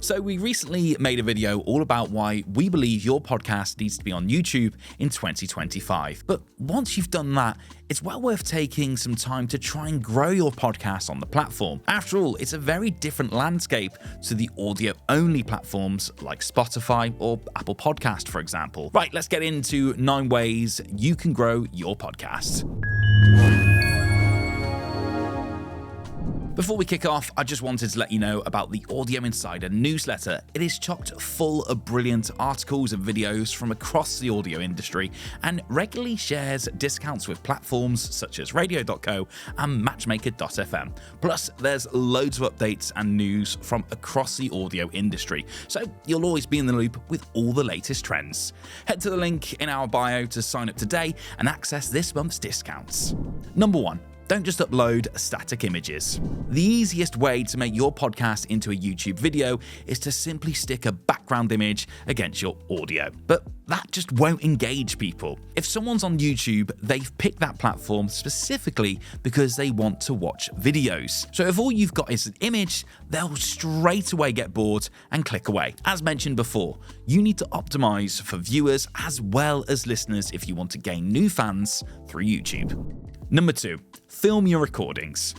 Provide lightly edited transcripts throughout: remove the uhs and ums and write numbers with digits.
So we recently made a video all about why we believe your podcast needs to be on YouTube in 2025. But once you've done that, it's well worth taking some time to try and grow your podcast on the platform. After all, it's a very different landscape to the audio-only platforms like Spotify or Apple Podcast, for example. Right, let's get into 9 ways you can grow your podcast. Before we kick off, I just wanted to let you know about the Audio Insider newsletter. It is chock full of brilliant articles and videos from across the audio industry and regularly shares discounts with platforms such as radio.co and matchmaker.fm. Plus, there's loads of updates and news from across the audio industry, so you'll always be in the loop with all the latest trends. Head to the link in our bio to sign up today and access this month's discounts. Number 1. Don't just upload static images. The easiest way to make your podcast into a YouTube video is to simply stick a background image against your audio. But that just won't engage people. If someone's on YouTube, they've picked that platform specifically because they want to watch videos. So if all you've got is an image, they'll straight away get bored and click away. As mentioned before, you need to optimize for viewers as well as listeners if you want to gain new fans through YouTube. Number 2. Film your recordings.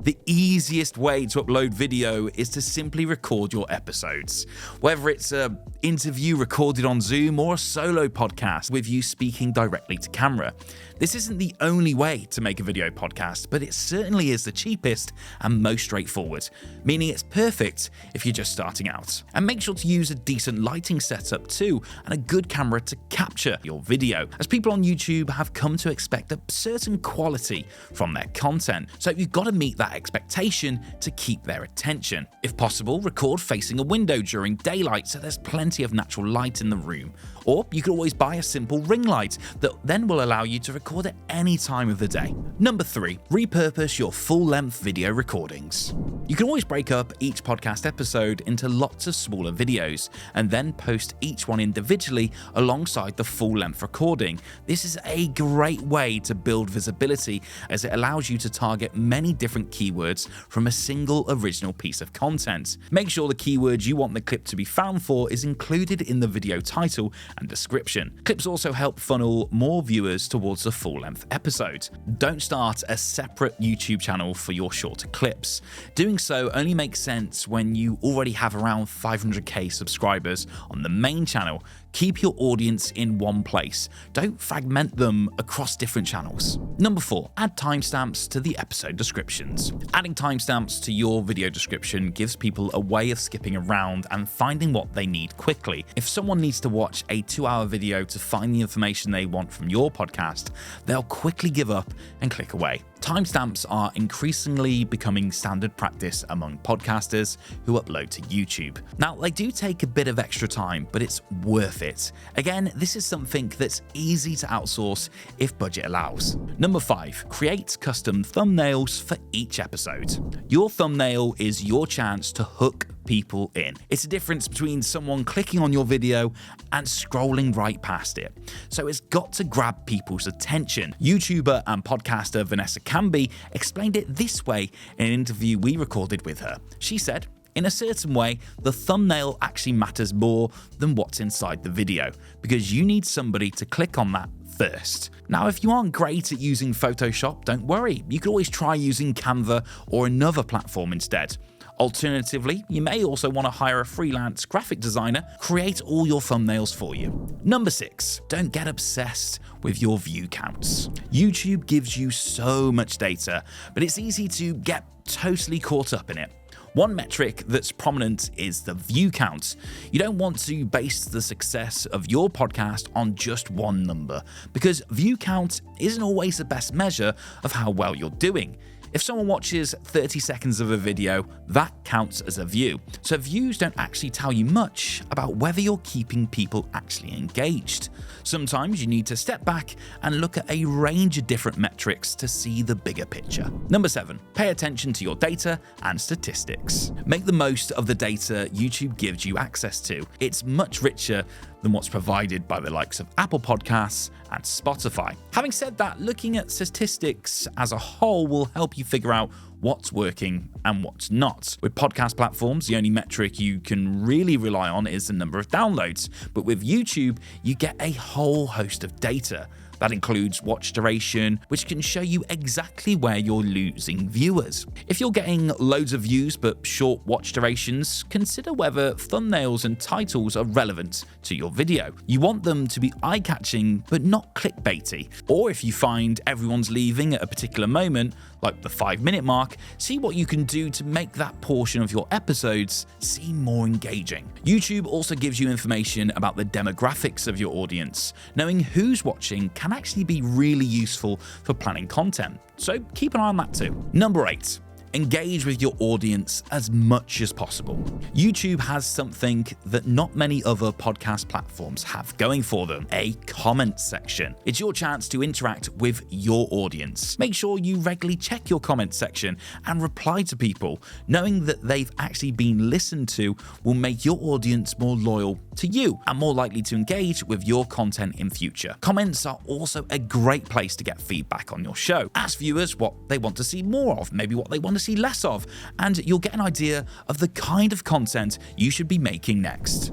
The easiest way to upload video is to simply record your episodes. Whether it's an interview recorded on Zoom or a solo podcast with you speaking directly to camera. This isn't the only way to make a video podcast, but it certainly is the cheapest and most straightforward, meaning it's perfect if you're just starting out. And make sure to use a decent lighting setup too, and a good camera to capture your video, as people on YouTube have come to expect a certain quality from their content. So you've got to meet that expectation to keep their attention. If possible, record facing a window during daylight so there's plenty of natural light in the room. Or you could always buy a simple ring light that then will allow you to record at any time of the day. Number 3, repurpose your full-length video recordings. You can always break up each podcast episode into lots of smaller videos and then post each one individually alongside the full-length recording. This is a great way to build visibility as it allows you to target many different keywords from a single original piece of content. Make sure the keyword you want the clip to be found for is included in the video title and description. Clips also help funnel more viewers towards the full-length episode. Don't start a separate YouTube channel for your shorter clips. Doing so only makes sense when you already have around 500k subscribers on the main channel. Keep your audience in one place. Don't fragment them across different channels. Number 4, add timestamps to the episode descriptions. Adding timestamps to your video description gives people a way of skipping around and finding what they need quickly. If someone needs to watch a 2-hour video to find the information they want from your podcast, they'll quickly give up and click away. Timestamps are increasingly becoming standard practice among podcasters who upload to YouTube. Now, they do take a bit of extra time, but it's worth it. Again, this is something that's easy to outsource if budget allows. Number 5, create custom thumbnails for each episode. Your thumbnail is your chance to hook people in. It's a difference between someone clicking on your video and scrolling right past it. So it's got to grab people's attention. YouTuber and podcaster Vanessa Camby explained it this way in an interview we recorded with her. She said, "In a certain way, the thumbnail actually matters more than what's inside the video, because you need somebody to click on that first." Now, if you aren't great at using Photoshop, don't worry. You could always try using Canva or another platform instead. Alternatively, you may also want to hire a freelance graphic designer to create all your thumbnails for you. Number 6, don't get obsessed with your view counts. YouTube gives you so much data, but it's easy to get totally caught up in it. One metric that's prominent is the view count. You don't want to base the success of your podcast on just one number, because view count isn't always the best measure of how well you're doing. If someone watches 30 seconds of a video, that counts as a view. So views don't actually tell you much about whether you're keeping people actually engaged. Sometimes you need to step back and look at a range of different metrics to see the bigger picture. Number 7, pay attention to your data and statistics. Make the most of the data YouTube gives you access to. It's much richer than what's provided by the likes of Apple Podcasts and Spotify. Having said that, looking at statistics as a whole will help you figure out what's working and what's not. With podcast platforms, the only metric you can really rely on is the number of downloads, but with YouTube, you get a whole host of data. That includes watch duration, which can show you exactly where you're losing viewers. If you're getting loads of views but short watch durations, consider whether thumbnails and titles are relevant to your video. You want them to be eye-catching but not clickbaity. Or if you find everyone's leaving at a particular moment, like the 5-minute mark, see what you can do to make that portion of your episodes seem more engaging. YouTube also gives you information about the demographics of your audience. Knowing who's watching can actually be really useful for planning content, so keep an eye on that too. Number 8. Engage with your audience as much as possible. YouTube has something that not many other podcast platforms have going for them: a comment section. It's your chance to interact with your audience. Make sure you regularly check your comment section and reply to people. Knowing that they've actually been listened to will make your audience more loyal to you and more likely to engage with your content in future. Comments are also a great place to get feedback on your show. Ask viewers what they want to see more of, maybe what they want to see less of, and you'll get an idea of the kind of content you should be making next.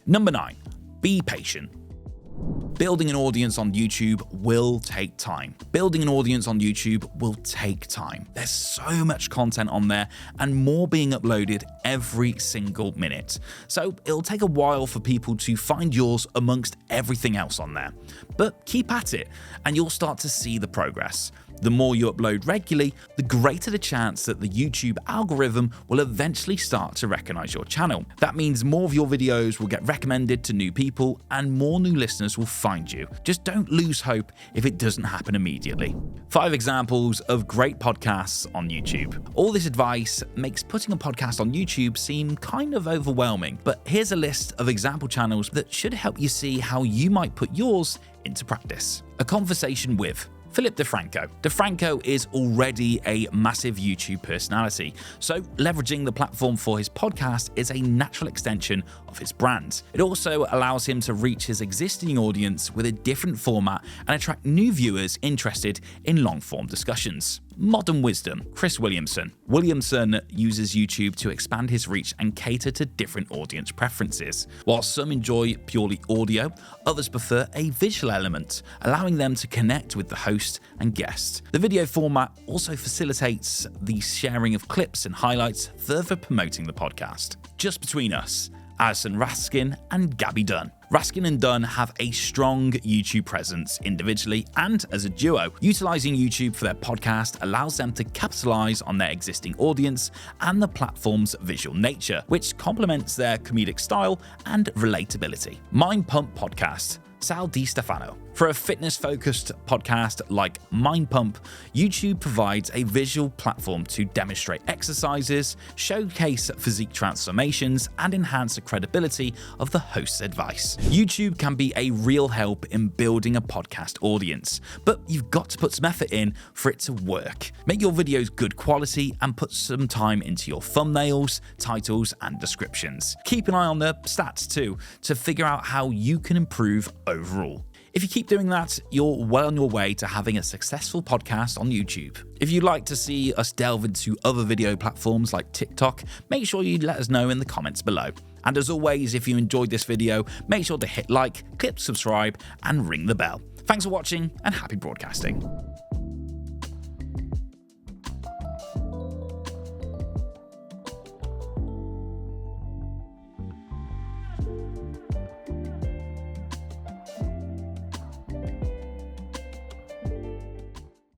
Number 9. Be patient. Building an audience on YouTube will take time. Building an audience on YouTube will take time. There's so much content on there and more being uploaded every single minute. So it'll take a while for people to find yours amongst everything else on there. But keep at it and you'll start to see the progress. The more you upload regularly, the greater the chance that the YouTube algorithm will eventually start to recognize your channel. That means more of your videos will get recommended to new people and more new listeners will find you. Just don't lose hope if it doesn't happen immediately. 5 examples of great podcasts on YouTube. All this advice makes putting a podcast on YouTube seem kind of overwhelming, but here's a list of example channels that should help you see how you might put yours into practice. A Conversation with Philip DeFranco. DeFranco is already a massive YouTube personality, so leveraging the platform for his podcast is a natural extension of his brand. It also allows him to reach his existing audience with a different format and attract new viewers interested in long-form discussions. Modern Wisdom, Chris Williamson. Williamson uses YouTube to expand his reach and cater to different audience preferences. While some enjoy purely audio, others prefer a visual element, allowing them to connect with the host and guest. The video format also facilitates the sharing of clips and highlights, further promoting the podcast. Just Between Us, Alison Raskin and Gabby Dunn. Raskin and Dunn have a strong YouTube presence individually and as a duo. Utilizing YouTube for their podcast allows them to capitalize on their existing audience and the platform's visual nature, which complements their comedic style and relatability. Mind Pump Podcast, Sal DiStefano. For a fitness-focused podcast like Mind Pump, YouTube provides a visual platform to demonstrate exercises, showcase physique transformations, and enhance the credibility of the host's advice. YouTube can be a real help in building a podcast audience, but you've got to put some effort in for it to work. Make your videos good quality and put some time into your thumbnails, titles, and descriptions. Keep an eye on the stats too to figure out how you can improve overall. If you keep doing that, you're well on your way to having a successful podcast on YouTube. If you'd like to see us delve into other video platforms like TikTok, make sure you let us know in the comments below. And as always, if you enjoyed this video, make sure to hit like, click subscribe, and ring the bell. Thanks for watching and happy broadcasting.